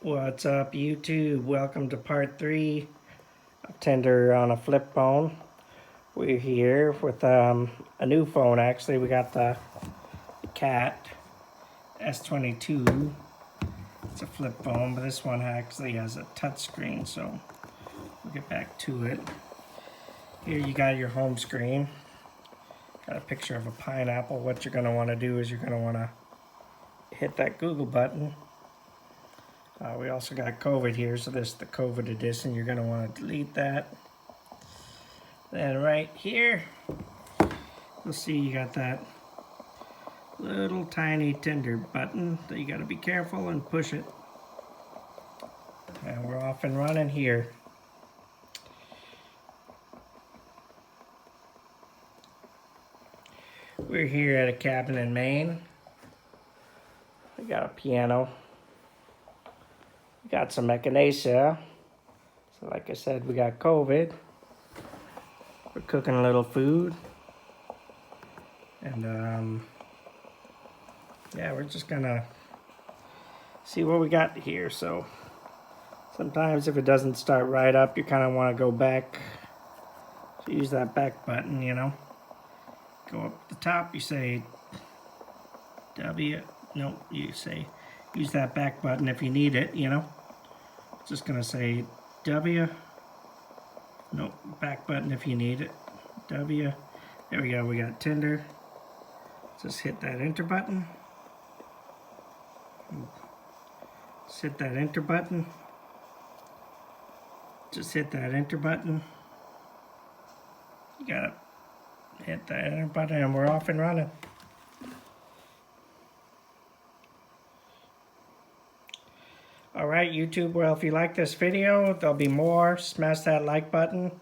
What's up, YouTube? Welcome to part 3 of Tinder on a flip phone. We're here with a new phone. Actually, we got the Cat S22. It's a flip phone, but this one actually has a touch screen, so we'll get back to it. Here you got your home screen. Got a picture of a pineapple. What you're going to want to do is you're going to want to hit that Google button. We also got COVID here, so this is the COVID edition. You're going to want to delete that. Then right here, you'll see you got that little tiny Tinder button that you got to be careful and push it. And we're off and running here. We're here at a cabin in Maine. We got a piano. We got some echinacea. So like I said, we got COVID. We're cooking a little food. And yeah, we're just gonna see what we got here. So sometimes if it doesn't start right up, you kind of want to go back. So use that back button, you know. Go up the top, you say W. No, you say use that back button if you need it, you know. Just gonna say W. No, back button if you need it. W. There we go, we got Tinder. Just hit that enter button. Just hit that enter button. Just hit that enter button. You gotta hit that enter button and we're off and running. Alright, YouTube, well, if you like this video, there'll be more. Smash that like button.